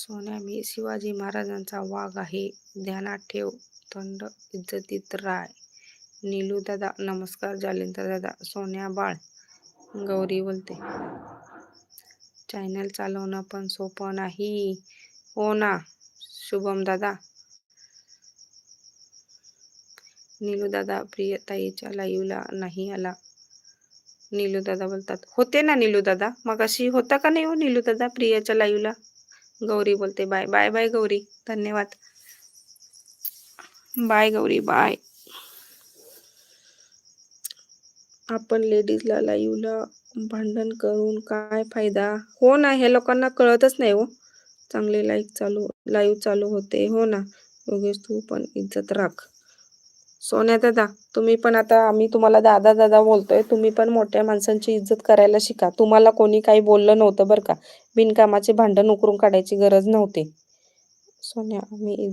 सोन्या, मी शिवाजी महाराजांचा वाघ आहे. ध्यानात ठेव. थंड इज्जतीत राय. नीलू दादा, नमस्कार. जालिंदर दादा, सोन्या बाळ. गौरी बोलते, चॅनल चालवणं पण सोपं नाही. हो ना. शुभम दादा. नीलू दादा, प्रियताईच्या लाईव्हला नाही आला. नीलू दादा बोलतात, होते ना नीलू दादा, मगाशी होता का नाही हो नीलू दादा प्रियाच्या लाईव्हला. गौरी बोलते, बाय बाय बाय गौरी, धन्यवाद. Bye Gauri, bye. आपण लेडीजला लाईव्हला भांडण करून काय फायदा. हो ना, हे लोकांना कळतच नाही हो. चांगले लाईव्ह चालू होते. हो ना योगेश, तू पण इज्जत राख. सोन्या दादा, तुम्ही पण आता, आम्ही तुम्हाला दादा दादा बोलतोय, तुम्ही पण मोठ्या माणसांची इज्जत करायला शिका. तुम्हाला कोणी काही बोललं नव्हतं बरं का. बिनकामाचे भांडण उकरून काढायची गरज नव्हती. सोन्या, आम्ही